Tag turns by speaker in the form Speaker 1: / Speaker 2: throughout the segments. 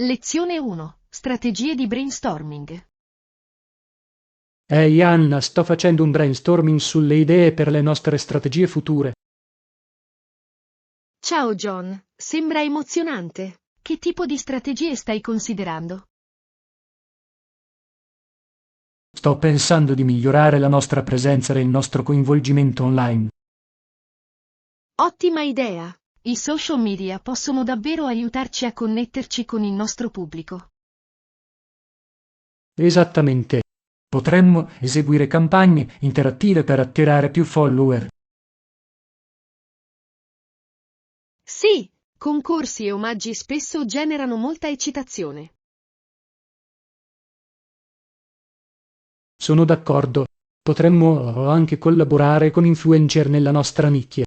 Speaker 1: Lezione 1. Strategie di brainstorming.
Speaker 2: Ehi Anna, sto facendo un brainstorming sulle idee per le nostre strategie future.
Speaker 1: Ciao John, sembra emozionante. Che tipo di strategie stai considerando?
Speaker 2: Sto pensando di migliorare la nostra presenza e il nostro coinvolgimento online.
Speaker 1: Ottima idea! I social media possono davvero aiutarci a connetterci con il nostro pubblico.
Speaker 2: Esattamente. Potremmo eseguire campagne interattive per attirare più follower.
Speaker 1: Sì, concorsi e omaggi spesso generano molta eccitazione.
Speaker 2: Sono d'accordo. Potremmo anche collaborare con influencer nella nostra nicchia.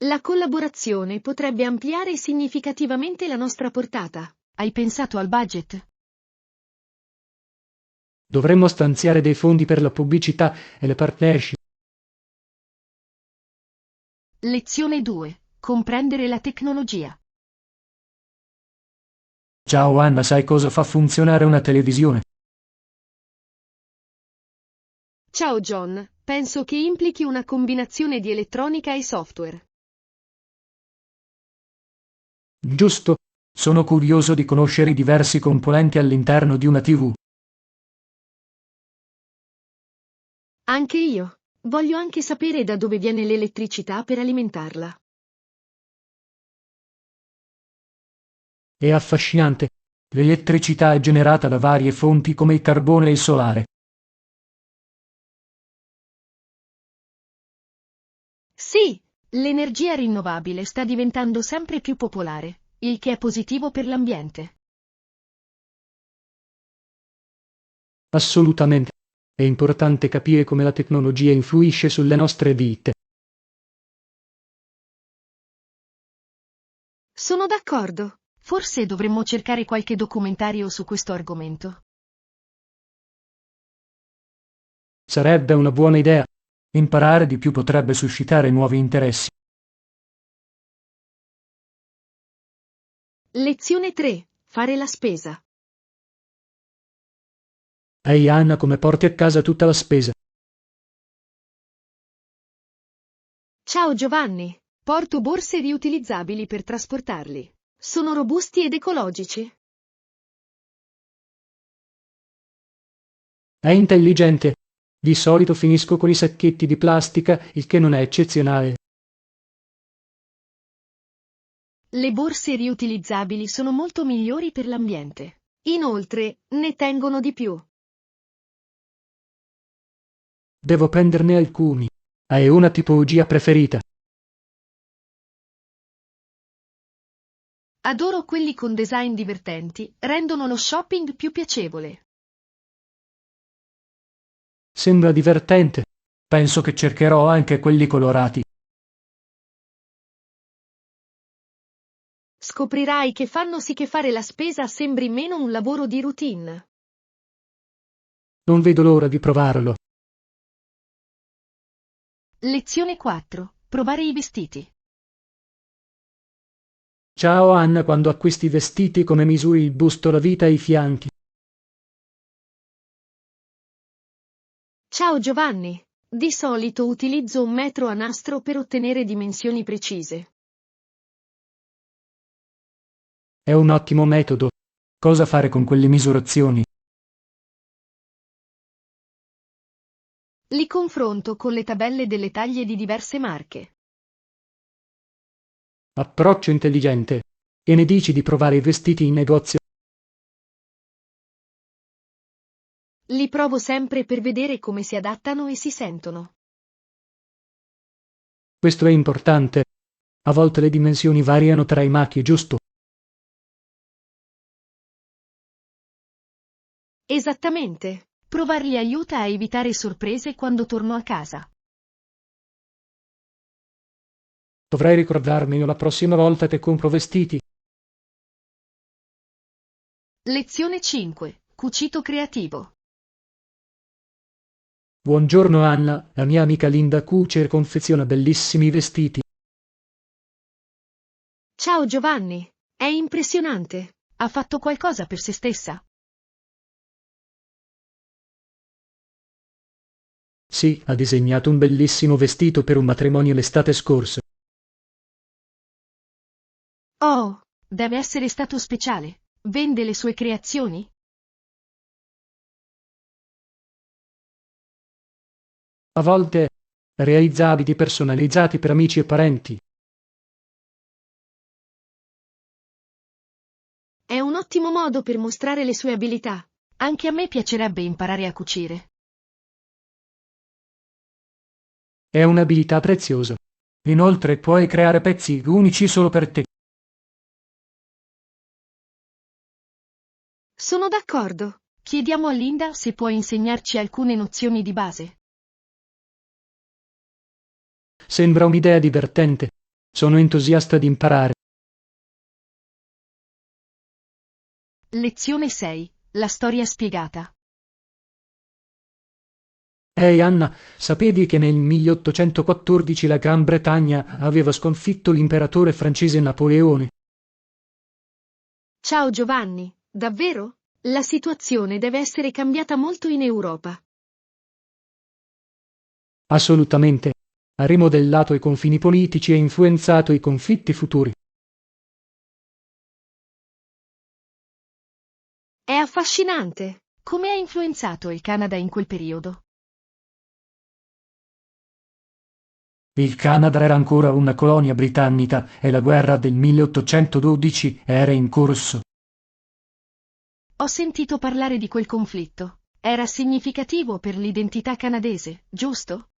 Speaker 1: La collaborazione potrebbe ampliare significativamente la nostra portata. Hai pensato al budget?
Speaker 2: Dovremmo stanziare dei fondi per la pubblicità e le partnership.
Speaker 1: Lezione 2. Comprendere la tecnologia.
Speaker 2: Ciao Anna, sai cosa fa funzionare una televisione?
Speaker 1: Ciao John, penso che implichi una combinazione di elettronica e software.
Speaker 2: Giusto? Sono curioso di conoscere i diversi componenti all'interno di una TV.
Speaker 1: Anche io. Voglio anche sapere da dove viene l'elettricità per alimentarla.
Speaker 2: È affascinante. L'elettricità è generata da varie fonti come il carbone e il solare.
Speaker 1: Sì, l'energia rinnovabile sta diventando sempre più popolare, il che è positivo per l'ambiente.
Speaker 2: Assolutamente. È importante capire come la tecnologia influisce sulle nostre vite.
Speaker 1: Sono d'accordo. Forse dovremmo cercare qualche documentario su questo argomento.
Speaker 2: Sarebbe una buona idea. Imparare di più potrebbe suscitare nuovi interessi.
Speaker 1: Lezione 3. Fare la spesa.
Speaker 2: Ehi Anna, come porti a casa tutta la spesa?
Speaker 1: Ciao Giovanni. Porto borse riutilizzabili per trasportarli. Sono robusti ed ecologici.
Speaker 2: È intelligente. Di solito finisco con i sacchetti di plastica, il che non è eccezionale.
Speaker 1: Le borse riutilizzabili sono molto migliori per l'ambiente. Inoltre, ne tengono di più.
Speaker 2: Devo prenderne alcuni. Hai una tipologia preferita?
Speaker 1: Adoro quelli con design divertenti, rendono lo shopping più piacevole.
Speaker 2: Sembra divertente. Penso che cercherò anche quelli colorati.
Speaker 1: Scoprirai che fanno sì che fare la spesa sembri meno un lavoro di routine.
Speaker 2: Non vedo l'ora di provarlo.
Speaker 1: Lezione 4. Provare i vestiti.
Speaker 2: Ciao Anna, quando acquisti vestiti come misuri il busto, la vita e i fianchi?
Speaker 1: Ciao Giovanni. Di solito utilizzo un metro a nastro per ottenere dimensioni precise.
Speaker 2: È un ottimo metodo. Cosa fare con quelle misurazioni?
Speaker 1: Li confronto con le tabelle delle taglie di diverse marche.
Speaker 2: Approccio intelligente. E ne dici di provare i vestiti in negozio?
Speaker 1: Li provo sempre per vedere come si adattano e si sentono.
Speaker 2: Questo è importante. A volte le dimensioni variano tra i macchi, giusto?
Speaker 1: Esattamente. Provarli aiuta a evitare sorprese quando torno a casa.
Speaker 2: Dovrei ricordarmelo la prossima volta che compro vestiti.
Speaker 1: Lezione 5. Cucito creativo.
Speaker 2: Buongiorno Anna, la mia amica Linda cuce e confeziona bellissimi vestiti.
Speaker 1: Ciao Giovanni, è impressionante. Ha fatto qualcosa per se stessa?
Speaker 2: Sì, ha disegnato un bellissimo vestito per un matrimonio l'estate scorsa.
Speaker 1: Oh, deve essere stato speciale. Vende le sue creazioni?
Speaker 2: A volte realizza abiti personalizzati per amici e parenti.
Speaker 1: È un ottimo modo per mostrare le sue abilità. Anche a me piacerebbe imparare a cucire.
Speaker 2: È un'abilità preziosa. Inoltre puoi creare pezzi unici solo per te.
Speaker 1: Sono d'accordo. Chiediamo a Linda se può insegnarci alcune nozioni di base.
Speaker 2: Sembra un'idea divertente. Sono entusiasta di imparare.
Speaker 1: Lezione 6. La storia spiegata.
Speaker 2: Ehi Anna, sapevi che nel 1814 la Gran Bretagna aveva sconfitto l'imperatore francese Napoleone?
Speaker 1: Ciao Giovanni, davvero? La situazione deve essere cambiata molto in Europa.
Speaker 2: Assolutamente. Ha rimodellato i confini politici e influenzato i conflitti futuri.
Speaker 1: È affascinante. Come ha influenzato il Canada in quel periodo?
Speaker 2: Il Canada era ancora una colonia britannica e la guerra del 1812 era in corso.
Speaker 1: Ho sentito parlare di quel conflitto. Era significativo per l'identità canadese, giusto?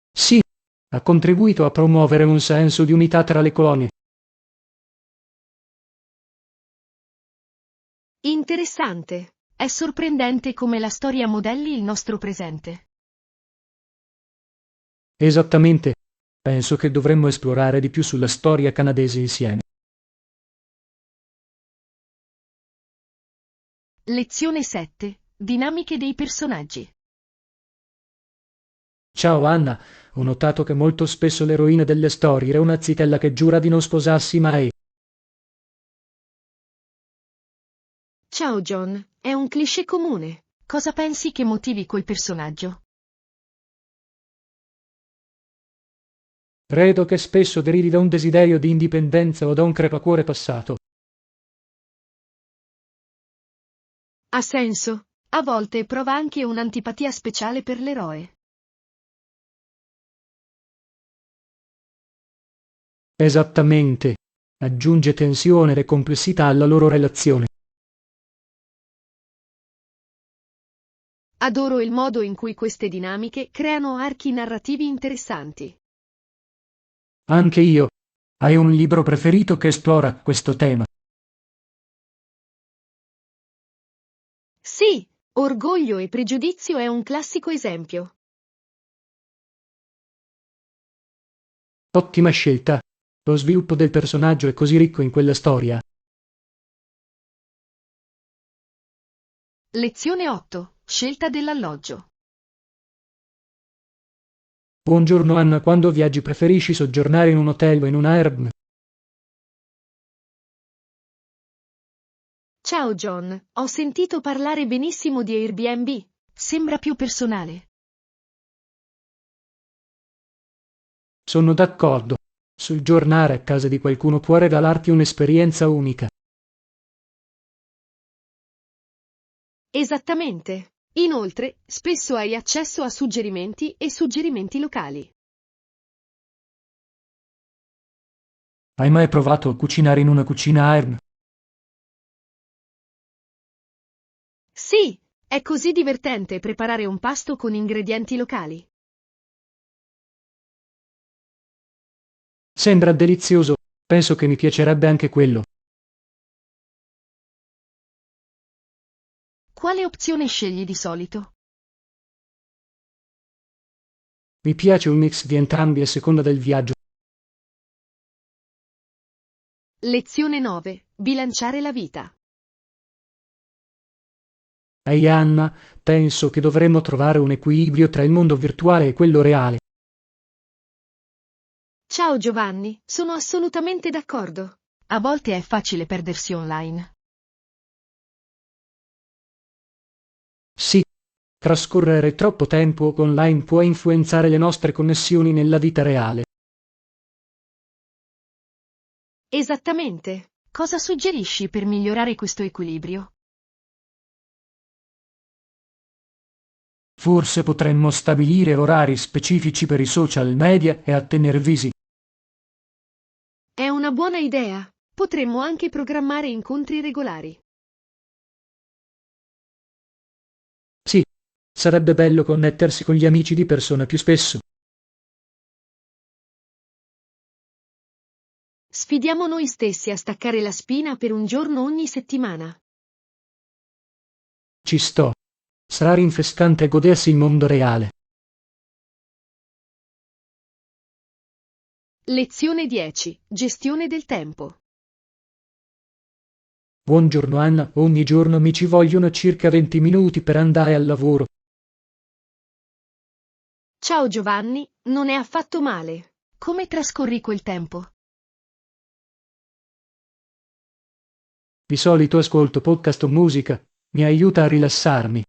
Speaker 2: Sì, ha contribuito a promuovere un senso di unità tra le colonie.
Speaker 1: Interessante. È sorprendente come la storia modelli il nostro presente.
Speaker 2: Esattamente. Penso che dovremmo esplorare di più sulla storia canadese insieme.
Speaker 1: Lezione 7. Dinamiche dei personaggi.
Speaker 2: Ciao Anna, ho notato che molto spesso l'eroina delle storie era una zitella che giura di non sposarsi mai.
Speaker 1: Ciao John, è un cliché comune. Cosa pensi che motivi quel personaggio?
Speaker 2: Credo che spesso derivi da un desiderio di indipendenza o da un crepacuore passato.
Speaker 1: Ha senso. A volte prova anche un'antipatia speciale per l'eroe.
Speaker 2: Esattamente. Aggiunge tensione e complessità alla loro relazione.
Speaker 1: Adoro il modo in cui queste dinamiche creano archi narrativi interessanti.
Speaker 2: Anche io. Hai un libro preferito che esplora questo tema?
Speaker 1: Sì, Orgoglio e pregiudizio è un classico esempio.
Speaker 2: Ottima scelta. Lo sviluppo del personaggio è così ricco in quella storia.
Speaker 1: Lezione 8. Scelta dell'alloggio.
Speaker 2: Buongiorno Anna, quando viaggi preferisci soggiornare in un hotel o in un Airbnb?
Speaker 1: Ciao John, ho sentito parlare benissimo di Airbnb. Sembra più personale.
Speaker 2: Sono d'accordo. Soggiornare a casa di qualcuno può regalarti un'esperienza unica.
Speaker 1: Esattamente. Inoltre, spesso hai accesso a suggerimenti e suggerimenti locali.
Speaker 2: Hai mai provato a cucinare in una cucina Airbnb?
Speaker 1: Sì, è così divertente preparare un pasto con ingredienti locali.
Speaker 2: Sembra delizioso. Penso che mi piacerebbe anche quello.
Speaker 1: Quale opzione scegli di solito?
Speaker 2: Mi piace un mix di entrambi a seconda del viaggio.
Speaker 1: Lezione 9. Bilanciare la vita.
Speaker 2: Ehi Anna, penso che dovremmo trovare un equilibrio tra il mondo virtuale e quello reale.
Speaker 1: Ciao Giovanni, sono assolutamente d'accordo. A volte è facile perdersi online.
Speaker 2: Sì, trascorrere troppo tempo online può influenzare le nostre connessioni nella vita reale.
Speaker 1: Esattamente. Cosa suggerisci per migliorare questo equilibrio?
Speaker 2: Forse potremmo stabilire orari specifici per i social media e a tener visi.
Speaker 1: È una buona idea. Potremmo anche programmare incontri regolari.
Speaker 2: Sì, sarebbe bello connettersi con gli amici di persona più spesso.
Speaker 1: Sfidiamo noi stessi a staccare la spina per un giorno ogni settimana.
Speaker 2: Ci sto. Sarà rinfrescante godersi il mondo reale.
Speaker 1: Lezione 10. Gestione del tempo.
Speaker 2: Buongiorno Anna, ogni giorno mi ci vogliono circa 20 minuti per andare al lavoro.
Speaker 1: Ciao Giovanni, non è affatto male. Come trascorri quel tempo?
Speaker 2: Di solito ascolto podcast o musica, mi aiuta a rilassarmi.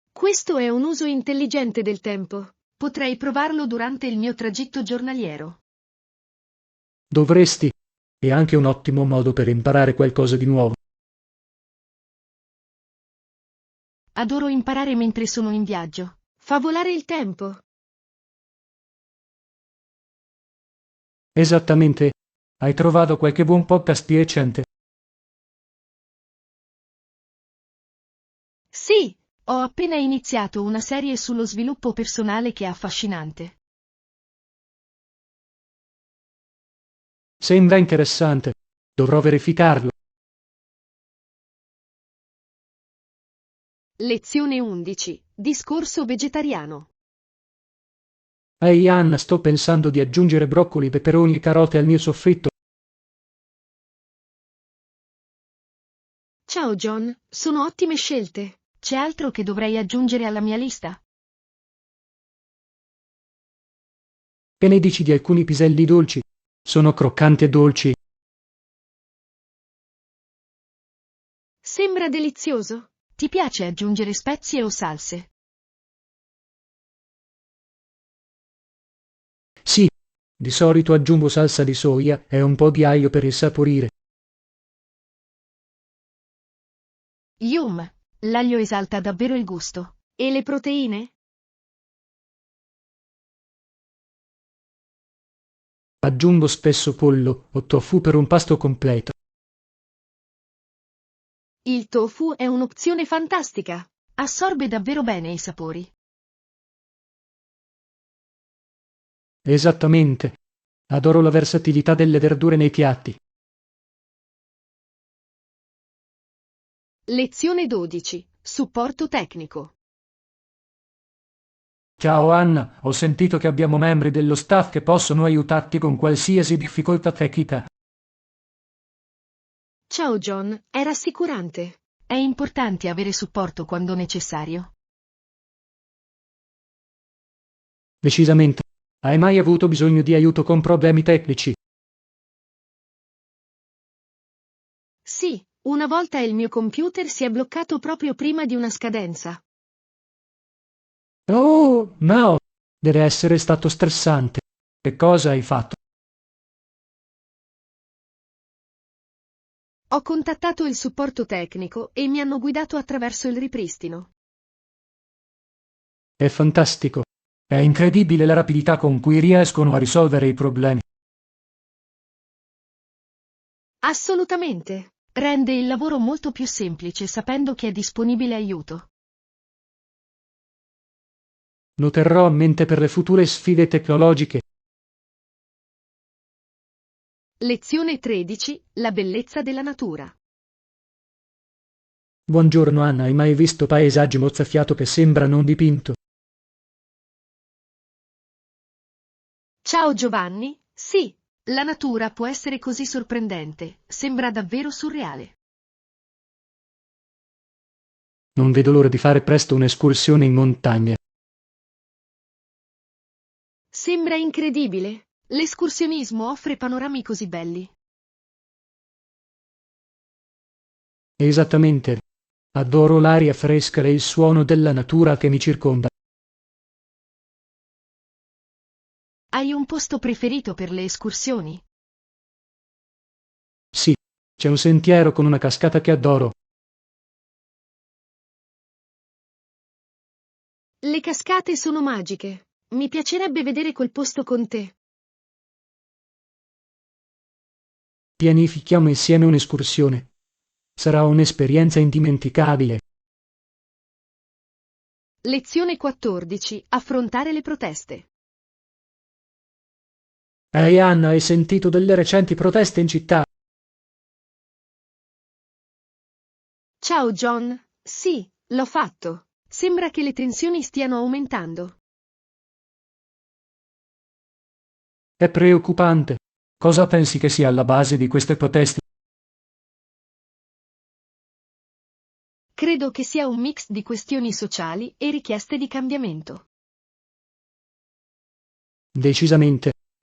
Speaker 1: Questo è un uso intelligente del tempo. Potrei provarlo durante il mio tragitto giornaliero.
Speaker 2: Dovresti. È anche un ottimo modo per imparare qualcosa di nuovo.
Speaker 1: Adoro imparare mentre sono in viaggio. Fa volare il tempo.
Speaker 2: Esattamente. Hai trovato qualche buon podcast recente?
Speaker 1: Sì, ho appena iniziato una serie sullo sviluppo personale che è affascinante.
Speaker 2: Sembra interessante. Dovrò verificarlo.
Speaker 1: Lezione 11. Discorso vegetariano.
Speaker 2: Ehi Anna, sto pensando di aggiungere broccoli, peperoni e carote al mio soffritto.
Speaker 1: Ciao John, sono ottime scelte. C'è altro che dovrei aggiungere alla mia lista?
Speaker 2: Che ne dici di alcuni piselli dolci? Sono croccanti e dolci.
Speaker 1: Sembra delizioso. Ti piace aggiungere spezie o salse?
Speaker 2: Sì, di solito aggiungo salsa di soia e un po' di aglio per insaporire.
Speaker 1: Yum! L'aglio esalta davvero il gusto. E le proteine?
Speaker 2: Aggiungo spesso pollo o tofu per un pasto completo.
Speaker 1: Il tofu è un'opzione fantastica. Assorbe davvero bene i sapori.
Speaker 2: Esattamente. Adoro la versatilità delle verdure nei piatti.
Speaker 1: Lezione 12. Supporto tecnico.
Speaker 2: Ciao Anna, ho sentito che abbiamo membri dello staff che possono aiutarti con qualsiasi difficoltà tecnica.
Speaker 1: Ciao John, è rassicurante. È importante avere supporto quando necessario.
Speaker 2: Decisamente. Hai mai avuto bisogno di aiuto con problemi tecnici?
Speaker 1: Sì, una volta il mio computer si è bloccato proprio prima di una scadenza.
Speaker 2: Oh, no! Deve essere stato stressante. Che cosa hai fatto?
Speaker 1: Ho contattato il supporto tecnico e mi hanno guidato attraverso il ripristino.
Speaker 2: È fantastico. È incredibile la rapidità con cui riescono a risolvere i problemi.
Speaker 1: Assolutamente. Rende il lavoro molto più semplice sapendo che è disponibile aiuto.
Speaker 2: Lo terrò a mente per le future sfide tecnologiche.
Speaker 1: Lezione 13. La bellezza della natura.
Speaker 2: Buongiorno Anna, hai mai visto paesaggi mozzafiato che sembrano un dipinto?
Speaker 1: Ciao Giovanni, sì, la natura può essere così sorprendente, sembra davvero surreale.
Speaker 2: Non vedo l'ora di fare presto un'escursione in montagna.
Speaker 1: Sembra incredibile. L'escursionismo offre panorami così belli.
Speaker 2: Esattamente. Adoro l'aria fresca e il suono della natura che mi circonda.
Speaker 1: Hai un posto preferito per le escursioni?
Speaker 2: Sì, c'è un sentiero con una cascata che adoro.
Speaker 1: Le cascate sono magiche. Mi piacerebbe vedere quel posto con te.
Speaker 2: Pianifichiamo insieme un'escursione. Sarà un'esperienza indimenticabile.
Speaker 1: Lezione 14. Affrontare le proteste.
Speaker 2: Ehi Anna, hai sentito delle recenti proteste in città?
Speaker 1: Ciao John. Sì, l'ho fatto. Sembra che le tensioni stiano aumentando.
Speaker 2: È preoccupante. Cosa pensi che sia alla base di queste proteste?
Speaker 1: Credo che sia un mix di questioni sociali e richieste di cambiamento.
Speaker 2: Decisamente.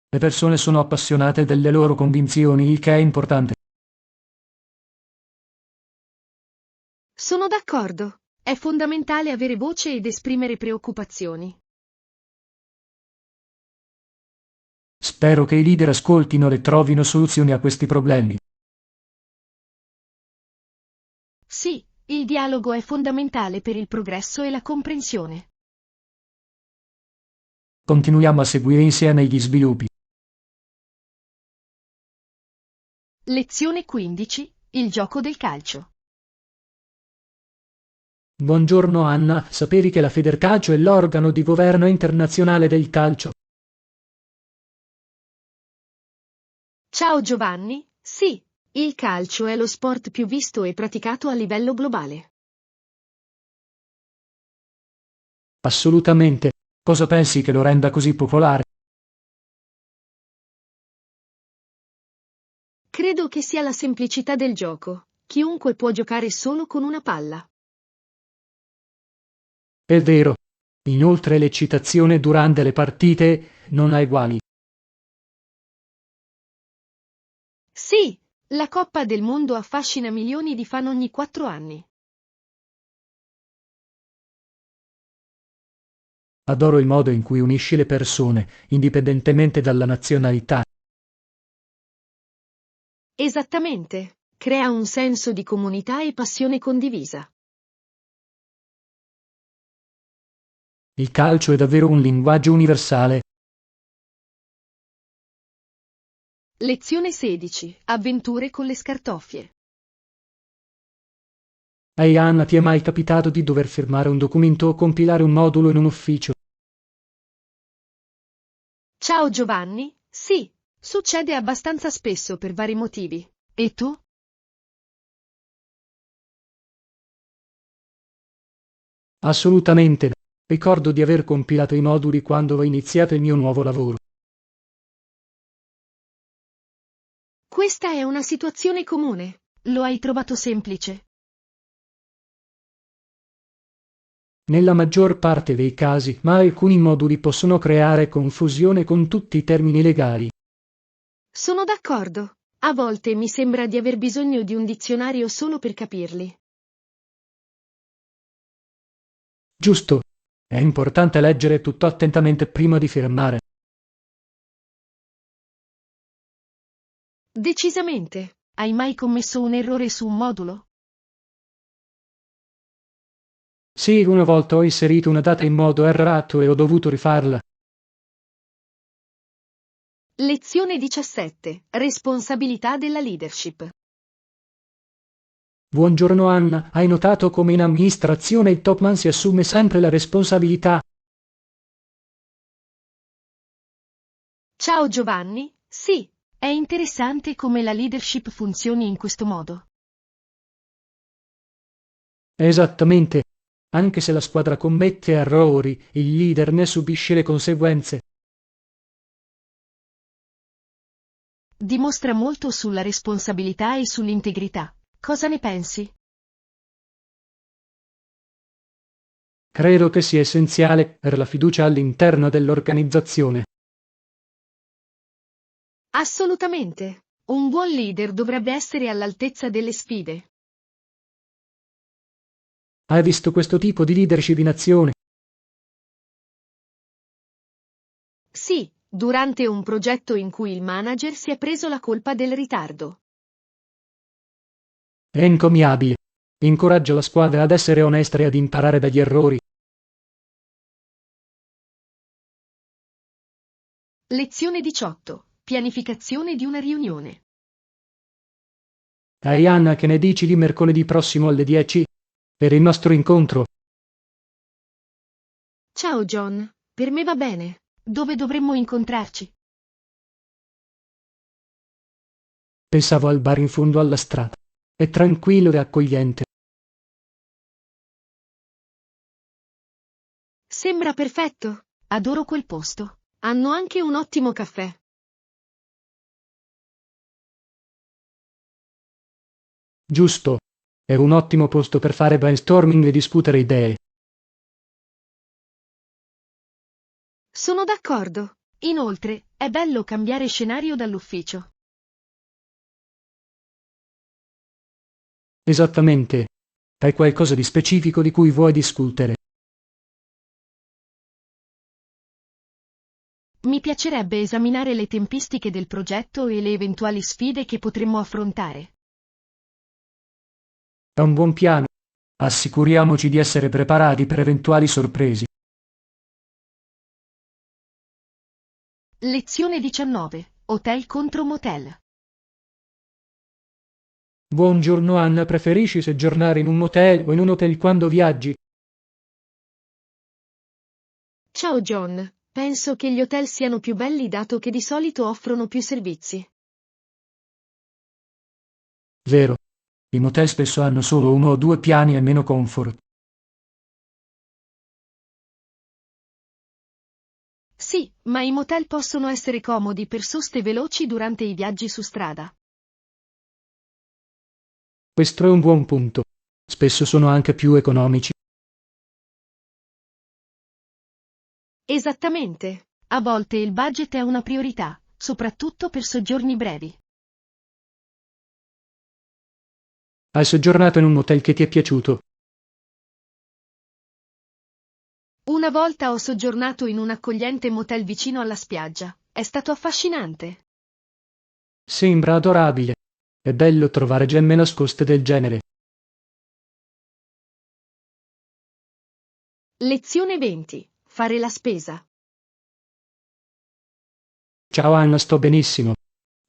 Speaker 2: Le persone sono appassionate delle loro convinzioni, il che è importante.
Speaker 1: Sono d'accordo. È fondamentale avere voce ed esprimere preoccupazioni.
Speaker 2: Spero che i leader ascoltino e trovino soluzioni a questi problemi.
Speaker 1: Sì, il dialogo è fondamentale per il progresso e la comprensione.
Speaker 2: Continuiamo a seguire insieme gli sviluppi.
Speaker 1: Lezione 15. Il gioco del calcio.
Speaker 2: Buongiorno Anna, sapevi che la Federcalcio è l'organo di governo internazionale del calcio?
Speaker 1: Ciao Giovanni. Sì, il calcio è lo sport più visto e praticato a livello globale.
Speaker 2: Assolutamente. Cosa pensi che lo renda così popolare?
Speaker 1: Credo che sia la semplicità del gioco. Chiunque può giocare solo con una palla.
Speaker 2: È vero. Inoltre l'eccitazione durante le partite non ha eguali.
Speaker 1: Sì, la Coppa del Mondo affascina milioni di fan ogni 4 anni.
Speaker 2: Adoro il modo in cui unisci le persone, indipendentemente dalla nazionalità.
Speaker 1: Esattamente. Crea un senso di comunità e passione condivisa.
Speaker 2: Il calcio è davvero un linguaggio universale.
Speaker 1: Lezione 16. Avventure con le scartoffie.
Speaker 2: Ehi Anna, ti è mai capitato di dover firmare un documento o compilare un modulo in un ufficio?
Speaker 1: Ciao Giovanni. Sì, succede abbastanza spesso per vari motivi. E tu?
Speaker 2: Assolutamente. Ricordo di aver compilato i moduli quando ho iniziato il mio nuovo lavoro.
Speaker 1: Questa è una situazione comune. Lo hai trovato semplice?
Speaker 2: Nella maggior parte dei casi, ma alcuni moduli possono creare confusione con tutti i termini legali.
Speaker 1: Sono d'accordo. A volte mi sembra di aver bisogno di un dizionario solo per capirli.
Speaker 2: Giusto. È importante leggere tutto attentamente prima di firmare.
Speaker 1: Decisamente. Hai mai commesso un errore su un modulo?
Speaker 2: Sì, una volta ho inserito una data in modo errato e ho dovuto rifarla.
Speaker 1: Lezione 17. Responsabilità della leadership.
Speaker 2: Buongiorno Anna, hai notato come in amministrazione il top man si assume sempre la responsabilità?
Speaker 1: Ciao Giovanni. Sì, è interessante come la leadership funzioni in questo modo.
Speaker 2: Esattamente. Anche se la squadra commette errori, il leader ne subisce le conseguenze.
Speaker 1: Dimostra molto sulla responsabilità e sull'integrità. Cosa ne pensi?
Speaker 2: Credo che sia essenziale per la fiducia all'interno dell'organizzazione.
Speaker 1: Assolutamente. Un buon leader dovrebbe essere all'altezza delle sfide.
Speaker 2: Hai visto questo tipo di leadership in azione?
Speaker 1: Sì, durante un progetto in cui il manager si è preso la colpa del ritardo.
Speaker 2: È encomiabile. Incoraggia la squadra ad essere onesta e ad imparare dagli errori.
Speaker 1: Lezione 18. Pianificazione di una riunione.
Speaker 2: Arianna, che ne dici di mercoledì prossimo alle 10? Per il nostro incontro?
Speaker 1: Ciao John, per me va bene. Dove dovremmo incontrarci?
Speaker 2: Pensavo al bar in fondo alla strada. È tranquillo e accogliente.
Speaker 1: Sembra perfetto. Adoro quel posto. Hanno anche un ottimo caffè.
Speaker 2: Giusto. È un ottimo posto per fare brainstorming e discutere idee.
Speaker 1: Sono d'accordo. Inoltre, è bello cambiare scenario dall'ufficio.
Speaker 2: Esattamente. Hai qualcosa di specifico di cui vuoi discutere?
Speaker 1: Mi piacerebbe esaminare le tempistiche del progetto e le eventuali sfide che potremmo affrontare.
Speaker 2: È un buon piano. Assicuriamoci di essere preparati per eventuali sorprese.
Speaker 1: Lezione 19. Hotel contro motel.
Speaker 2: Buongiorno Anna, preferisci soggiornare in un motel o in un hotel quando viaggi?
Speaker 1: Ciao John, penso che gli hotel siano più belli dato che di solito offrono più servizi.
Speaker 2: Vero. I motel spesso hanno solo uno o due piani e meno comfort.
Speaker 1: Sì, ma i motel possono essere comodi per soste veloci durante i viaggi su strada.
Speaker 2: Questo è un buon punto. Spesso sono anche più economici.
Speaker 1: Esattamente. A volte il budget è una priorità, soprattutto per soggiorni brevi.
Speaker 2: Hai soggiornato in un motel che ti è piaciuto?
Speaker 1: Una volta ho soggiornato in un accogliente motel vicino alla spiaggia. È stato affascinante.
Speaker 2: Sembra adorabile. È bello trovare gemme nascoste del genere.
Speaker 1: Lezione 20. Fare la spesa.
Speaker 2: Ciao Anna, sto benissimo.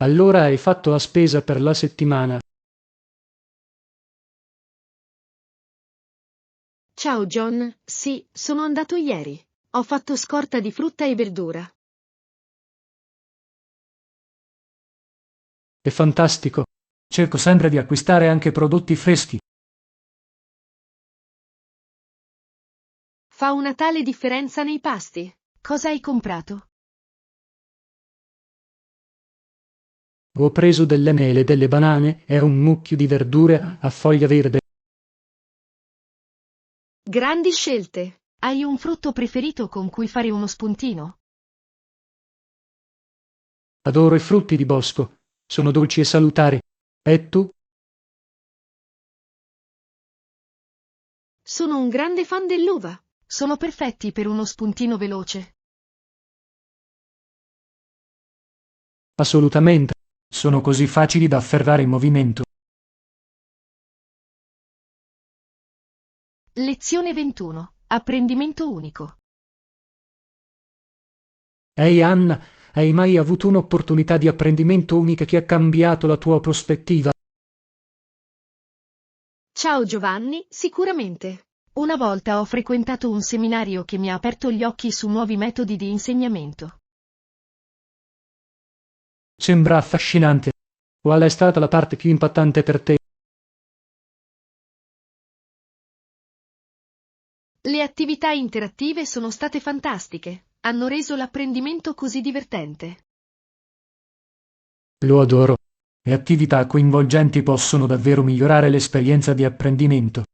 Speaker 2: Allora hai fatto la spesa per la settimana.
Speaker 1: Ciao John, sì, sono andato ieri. Ho fatto scorta di frutta e verdura.
Speaker 2: È fantastico. Cerco sempre di acquistare anche prodotti freschi.
Speaker 1: Fa una tale differenza nei pasti. Cosa hai comprato?
Speaker 2: Ho preso delle mele, delle banane e un mucchio di verdure a foglia verde.
Speaker 1: Grandi scelte. Hai un frutto preferito con cui fare uno spuntino?
Speaker 2: Adoro i frutti di bosco. Sono dolci e salutari. E tu?
Speaker 1: Sono un grande fan dell'uva. Sono perfetti per uno spuntino veloce.
Speaker 2: Assolutamente. Sono così facili da afferrare in movimento.
Speaker 1: Lezione 21. Apprendimento unico.
Speaker 2: Ehi Anna, hai mai avuto un'opportunità di apprendimento unica che ha cambiato la tua prospettiva?
Speaker 1: Ciao Giovanni, sicuramente. Una volta ho frequentato un seminario che mi ha aperto gli occhi su nuovi metodi di insegnamento.
Speaker 2: Sembra affascinante. Qual è stata la parte più impattante per te?
Speaker 1: Le attività interattive sono state fantastiche. Hanno reso l'apprendimento così divertente.
Speaker 2: Lo adoro. Le attività coinvolgenti possono davvero migliorare l'esperienza di apprendimento.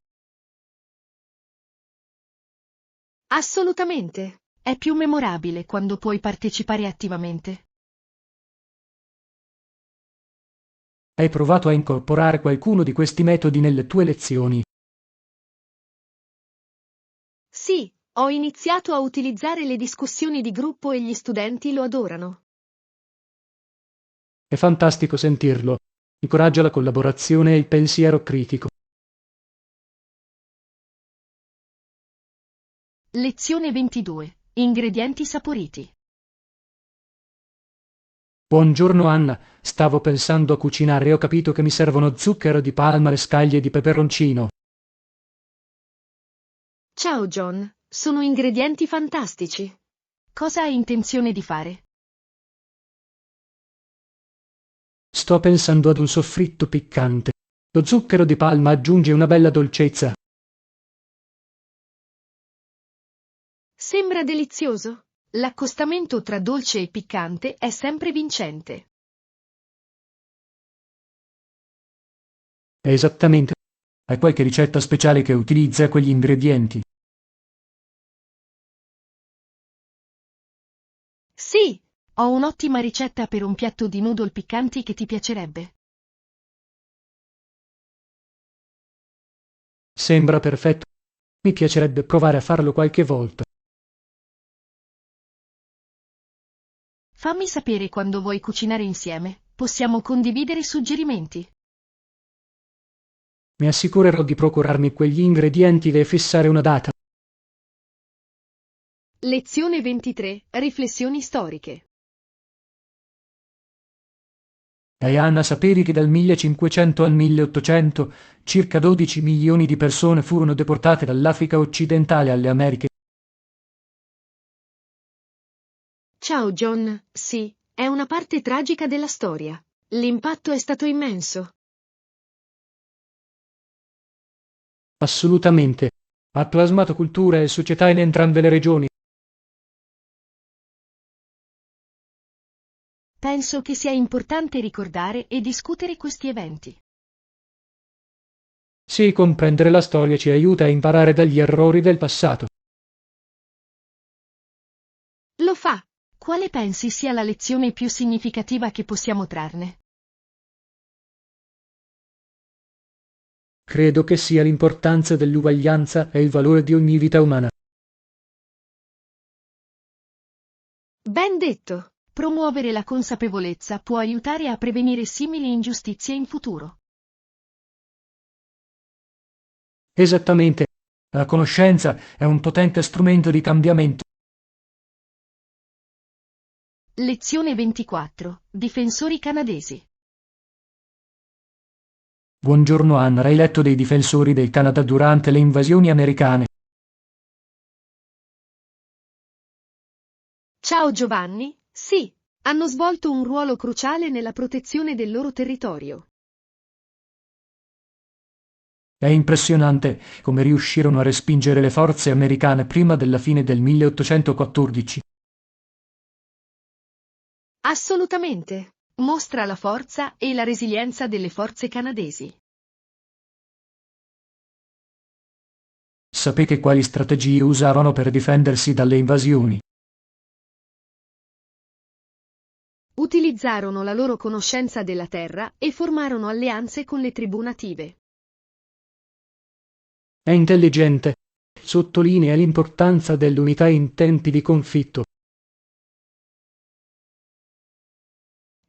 Speaker 1: Assolutamente. È più memorabile quando puoi partecipare attivamente.
Speaker 2: Hai provato a incorporare qualcuno di questi metodi nelle tue lezioni?
Speaker 1: Sì, ho iniziato a utilizzare le discussioni di gruppo e gli studenti lo adorano.
Speaker 2: È fantastico sentirlo. Incoraggia la collaborazione e il pensiero critico.
Speaker 1: Lezione 22. Ingredienti saporiti.
Speaker 2: Buongiorno Anna, stavo pensando a cucinare e ho capito che mi servono zucchero di palma e scaglie di peperoncino.
Speaker 1: Ciao John, sono ingredienti fantastici. Cosa hai intenzione di fare?
Speaker 2: Sto pensando ad un soffritto piccante. Lo zucchero di palma aggiunge una bella dolcezza.
Speaker 1: Sembra delizioso. L'accostamento tra dolce e piccante è sempre vincente.
Speaker 2: Esattamente. Hai qualche ricetta speciale che utilizza quegli ingredienti?
Speaker 1: Sì, ho un'ottima ricetta per un piatto di noodle piccanti che ti piacerebbe.
Speaker 2: Sembra perfetto. Mi piacerebbe provare a farlo qualche volta.
Speaker 1: Fammi sapere quando vuoi cucinare insieme. Possiamo condividere suggerimenti.
Speaker 2: Mi assicurerò di procurarmi quegli ingredienti e fissare una data.
Speaker 1: Lezione 23. Riflessioni storiche.
Speaker 2: Anna, sapevi che dal 1500 al 1800 circa 12 milioni di persone furono deportate dall'Africa occidentale alle Americhe?
Speaker 1: Ciao John, sì, è una parte tragica della storia. L'impatto è stato immenso.
Speaker 2: Assolutamente. Ha plasmato cultura e società in entrambe le regioni.
Speaker 1: Penso che sia importante ricordare e discutere questi eventi.
Speaker 2: Sì, comprendere la storia ci aiuta a imparare dagli errori del passato.
Speaker 1: Lo fa. Quale pensi sia la lezione più significativa che possiamo trarne?
Speaker 2: Credo che sia l'importanza dell'uguaglianza e il valore di ogni vita umana.
Speaker 1: Ben detto. Promuovere la consapevolezza può aiutare a prevenire simili ingiustizie in futuro.
Speaker 2: Esattamente. La conoscenza è un potente strumento di cambiamento.
Speaker 1: Lezione 24. Difensori canadesi.
Speaker 2: Buongiorno Anna, hai letto dei difensori del Canada durante le invasioni americane?
Speaker 1: Ciao Giovanni, sì, hanno svolto un ruolo cruciale nella protezione del loro territorio.
Speaker 2: È impressionante come riuscirono a respingere le forze americane prima della fine del 1814.
Speaker 1: Assolutamente. Mostra la forza e la resilienza delle forze canadesi.
Speaker 2: Sapete quali strategie usavano per difendersi dalle invasioni?
Speaker 1: Utilizzarono la loro conoscenza della terra e formarono alleanze con le tribù native.
Speaker 2: È intelligente. Sottolinea l'importanza dell'unità in tempi di conflitto.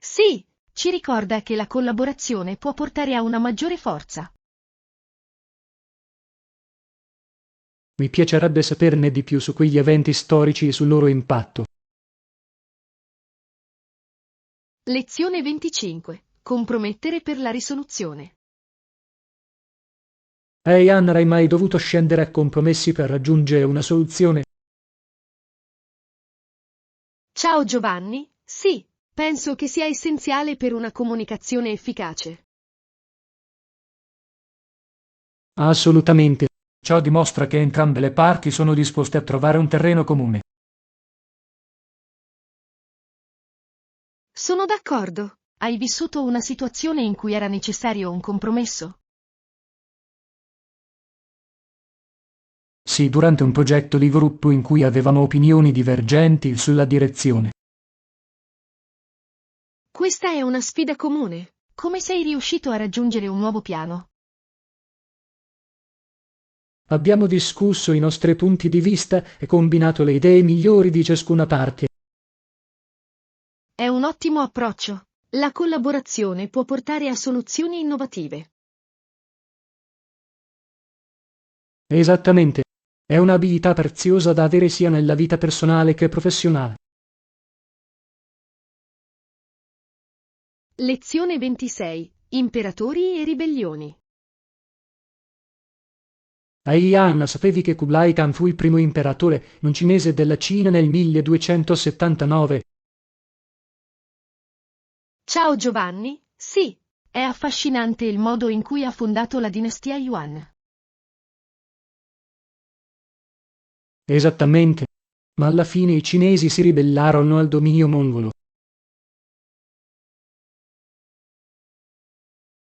Speaker 1: Sì, ci ricorda che la collaborazione può portare a una maggiore forza.
Speaker 2: Mi piacerebbe saperne di più su quegli eventi storici e sul loro impatto.
Speaker 1: Lezione 25. Compromettere per la risoluzione.
Speaker 2: Ehi Anna, hai mai dovuto scendere a compromessi per raggiungere una soluzione?
Speaker 1: Ciao Giovanni, sì, penso che sia essenziale per una comunicazione efficace.
Speaker 2: Assolutamente. Ciò dimostra che entrambe le parti sono disposte a trovare un terreno comune.
Speaker 1: Sono d'accordo. Hai vissuto una situazione in cui era necessario un compromesso?
Speaker 2: Sì, durante un progetto di gruppo in cui avevano opinioni divergenti sulla direzione.
Speaker 1: Questa è una sfida comune. Come sei riuscito a raggiungere un nuovo piano?
Speaker 2: Abbiamo discusso i nostri punti di vista e combinato le idee migliori di ciascuna parte.
Speaker 1: È un ottimo approccio. La collaborazione può portare a soluzioni innovative.
Speaker 2: Esattamente. È un'abilità preziosa da avere sia nella vita personale che professionale.
Speaker 1: Lezione 26. Imperatori e ribellioni.
Speaker 2: Ehi Anna, sapevi che Kublai Khan fu il primo imperatore non cinese della Cina nel 1279?
Speaker 1: Ciao Giovanni, sì, è affascinante il modo in cui ha fondato la dinastia Yuan.
Speaker 2: Esattamente. Ma alla fine i cinesi si ribellarono al dominio mongolo.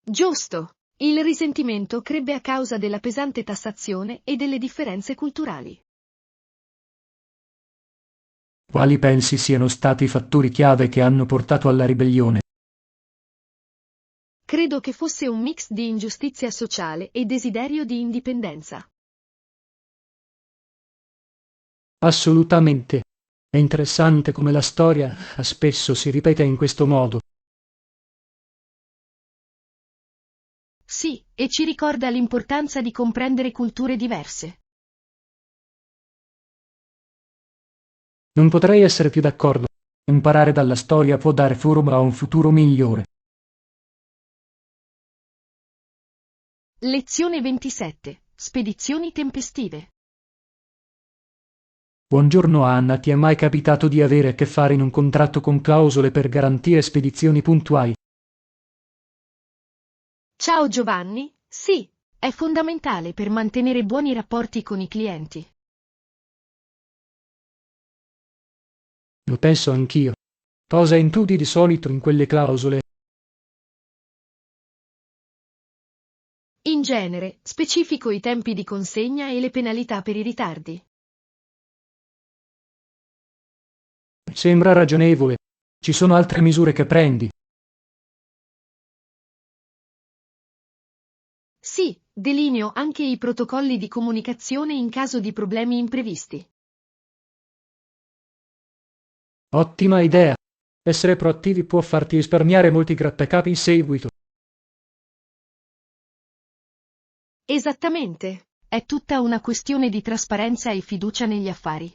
Speaker 1: Giusto. Il risentimento crebbe a causa della pesante tassazione e delle differenze culturali.
Speaker 2: Quali pensi siano stati i fattori chiave che hanno portato alla ribellione?
Speaker 1: Credo che fosse un mix di ingiustizia sociale e desiderio di indipendenza.
Speaker 2: Assolutamente. È interessante come la storia spesso si ripete in questo modo.
Speaker 1: Sì, e ci ricorda l'importanza di comprendere culture diverse.
Speaker 2: Non potrei essere più d'accordo. Imparare dalla storia può dare forma a un futuro migliore.
Speaker 1: Lezione 27. Spedizioni tempestive.
Speaker 2: Buongiorno Anna, ti è mai capitato di avere a che fare in un contratto con clausole per garantire spedizioni puntuali?
Speaker 1: Ciao Giovanni, sì, è fondamentale per mantenere buoni rapporti con i clienti.
Speaker 2: Lo penso anch'io. Cosa intudi di solito in quelle clausole?
Speaker 1: In genere, specifico i tempi di consegna e le penalità per i ritardi.
Speaker 2: Sembra ragionevole. Ci sono altre misure che prendi?
Speaker 1: Sì, delineo anche i protocolli di comunicazione in caso di problemi imprevisti.
Speaker 2: Ottima idea. Essere proattivi può farti risparmiare molti grattacapi in seguito.
Speaker 1: Esattamente. È tutta una questione di trasparenza e fiducia negli affari.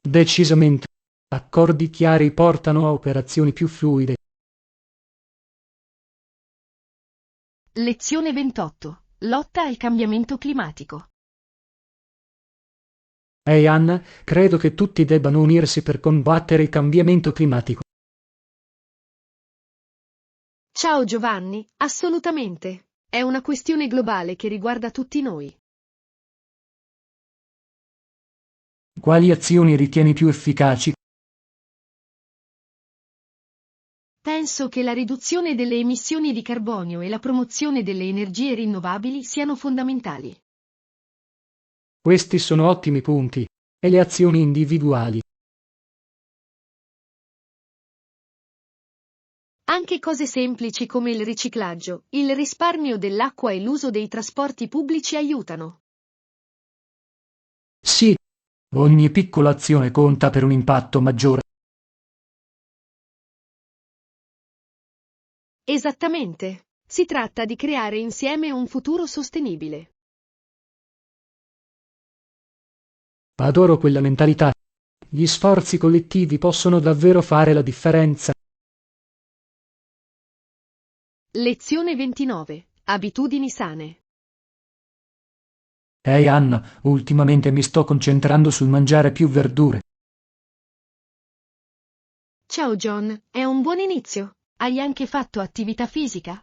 Speaker 2: Decisamente. Accordi chiari portano a operazioni più fluide.
Speaker 1: Lezione 28. Lotta al cambiamento climatico.
Speaker 2: Ehi Anna, credo che tutti debbano unirsi per combattere il cambiamento climatico.
Speaker 1: Ciao Giovanni, assolutamente. È una questione globale che riguarda tutti noi.
Speaker 2: Quali azioni ritieni più efficaci?
Speaker 1: Penso che la riduzione delle emissioni di carbonio e la promozione delle energie rinnovabili siano fondamentali.
Speaker 2: Questi sono ottimi punti. E le azioni individuali?
Speaker 1: Anche cose semplici come il riciclaggio, il risparmio dell'acqua e l'uso dei trasporti pubblici aiutano.
Speaker 2: Sì, ogni piccola azione conta per un impatto maggiore.
Speaker 1: Esattamente. Si tratta di creare insieme un futuro sostenibile.
Speaker 2: Adoro quella mentalità. Gli sforzi collettivi possono davvero fare la differenza.
Speaker 1: Lezione 29. Abitudini sane.
Speaker 2: Ehi Anna, ultimamente mi sto concentrando sul mangiare più verdure.
Speaker 1: Ciao John, è un buon inizio. Hai anche fatto attività fisica?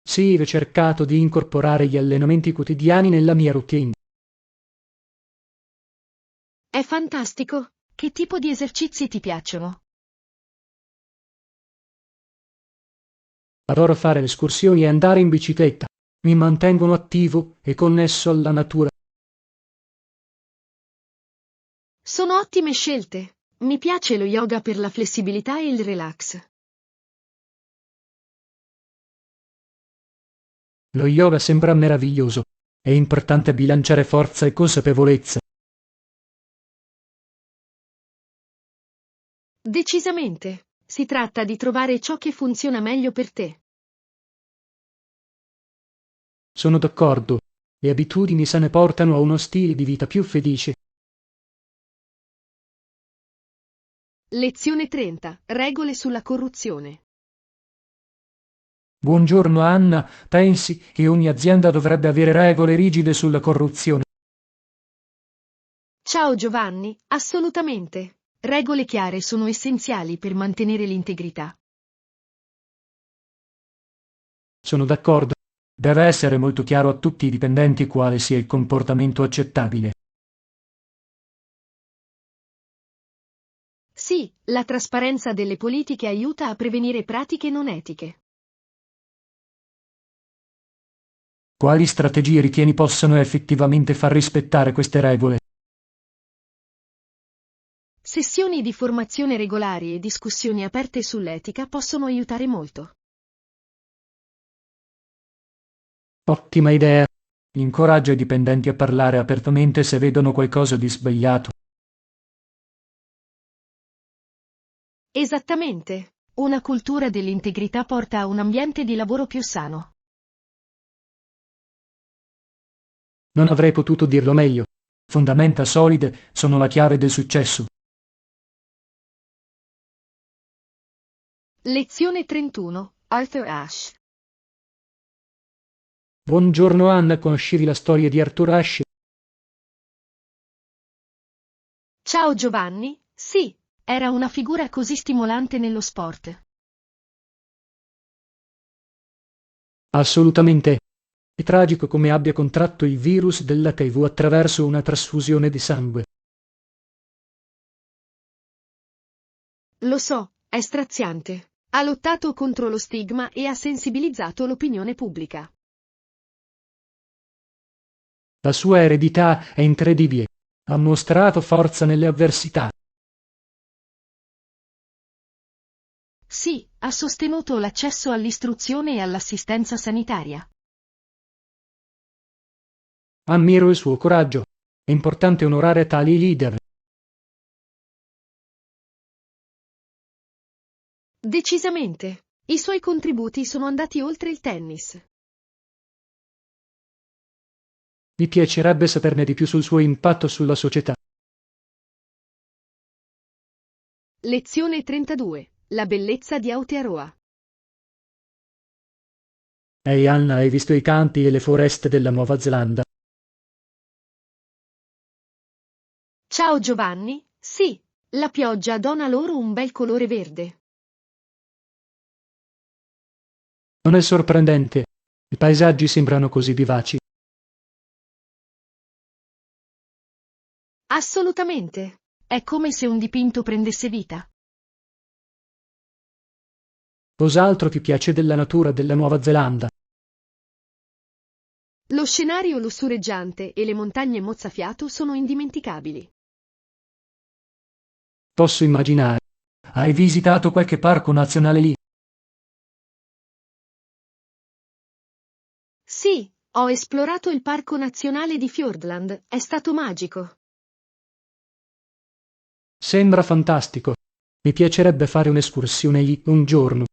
Speaker 2: Sì, ho cercato di incorporare gli allenamenti quotidiani nella mia routine.
Speaker 1: È fantastico. Che tipo di esercizi ti piacciono?
Speaker 2: Adoro fare escursioni e andare in bicicletta. Mi mantengono attivo e connesso alla natura.
Speaker 1: Sono ottime scelte. Mi piace lo yoga per la flessibilità e il relax.
Speaker 2: Lo yoga sembra meraviglioso. È importante bilanciare forza e consapevolezza.
Speaker 1: Decisamente. Si tratta di trovare ciò che funziona meglio per te.
Speaker 2: Sono d'accordo. Le abitudini sane portano a uno stile di vita più felice.
Speaker 1: Lezione 30. Regole sulla corruzione.
Speaker 2: Buongiorno Anna, pensi che ogni azienda dovrebbe avere regole rigide sulla corruzione?
Speaker 1: Ciao Giovanni, assolutamente. Regole chiare sono essenziali per mantenere l'integrità.
Speaker 2: Sono d'accordo. Deve essere molto chiaro a tutti i dipendenti quale sia il comportamento accettabile.
Speaker 1: Sì, la trasparenza delle politiche aiuta a prevenire pratiche non etiche.
Speaker 2: Quali strategie ritieni possano effettivamente far rispettare queste regole?
Speaker 1: Sessioni di formazione regolari e discussioni aperte sull'etica possono aiutare molto.
Speaker 2: Ottima idea. Incoraggia i dipendenti a parlare apertamente se vedono qualcosa di sbagliato.
Speaker 1: Esattamente. Una cultura dell'integrità porta a un ambiente di lavoro più sano.
Speaker 2: Non avrei potuto dirlo meglio. Fondamenta solide sono la chiave del successo.
Speaker 1: Lezione 31. Arthur Ashe.
Speaker 2: Buongiorno Anna, conoscevi la storia di Arthur Ashe?
Speaker 1: Ciao Giovanni, sì, era una figura così stimolante nello sport.
Speaker 2: Assolutamente. È tragico come abbia contratto il virus dell'HIV attraverso una trasfusione di sangue.
Speaker 1: Lo so, è straziante. Ha lottato contro lo stigma e ha sensibilizzato l'opinione pubblica.
Speaker 2: La sua eredità è incredibile. Ha mostrato forza nelle avversità.
Speaker 1: Sì, ha sostenuto l'accesso all'istruzione e all'assistenza sanitaria.
Speaker 2: Ammiro il suo coraggio. È importante onorare tali leader.
Speaker 1: Decisamente. I suoi contributi sono andati oltre il tennis.
Speaker 2: Mi piacerebbe saperne di più sul suo impatto sulla società.
Speaker 1: Lezione 32. La bellezza di Aotearoa.
Speaker 2: Ehi Anna, hai visto i campi e le foreste della Nuova Zelanda?
Speaker 1: Ciao Giovanni, sì, la pioggia dona loro un bel colore verde.
Speaker 2: Non è sorprendente. I paesaggi sembrano così vivaci.
Speaker 1: Assolutamente. È come se un dipinto prendesse vita.
Speaker 2: Cos'altro ti piace della natura della Nuova Zelanda?
Speaker 1: Lo scenario lussureggiante e le montagne mozzafiato sono indimenticabili.
Speaker 2: Posso immaginare. Hai visitato qualche parco nazionale lì?
Speaker 1: Sì, ho esplorato il Parco Nazionale di Fiordland, è stato magico.
Speaker 2: Sembra fantastico. Mi piacerebbe fare un'escursione lì un giorno.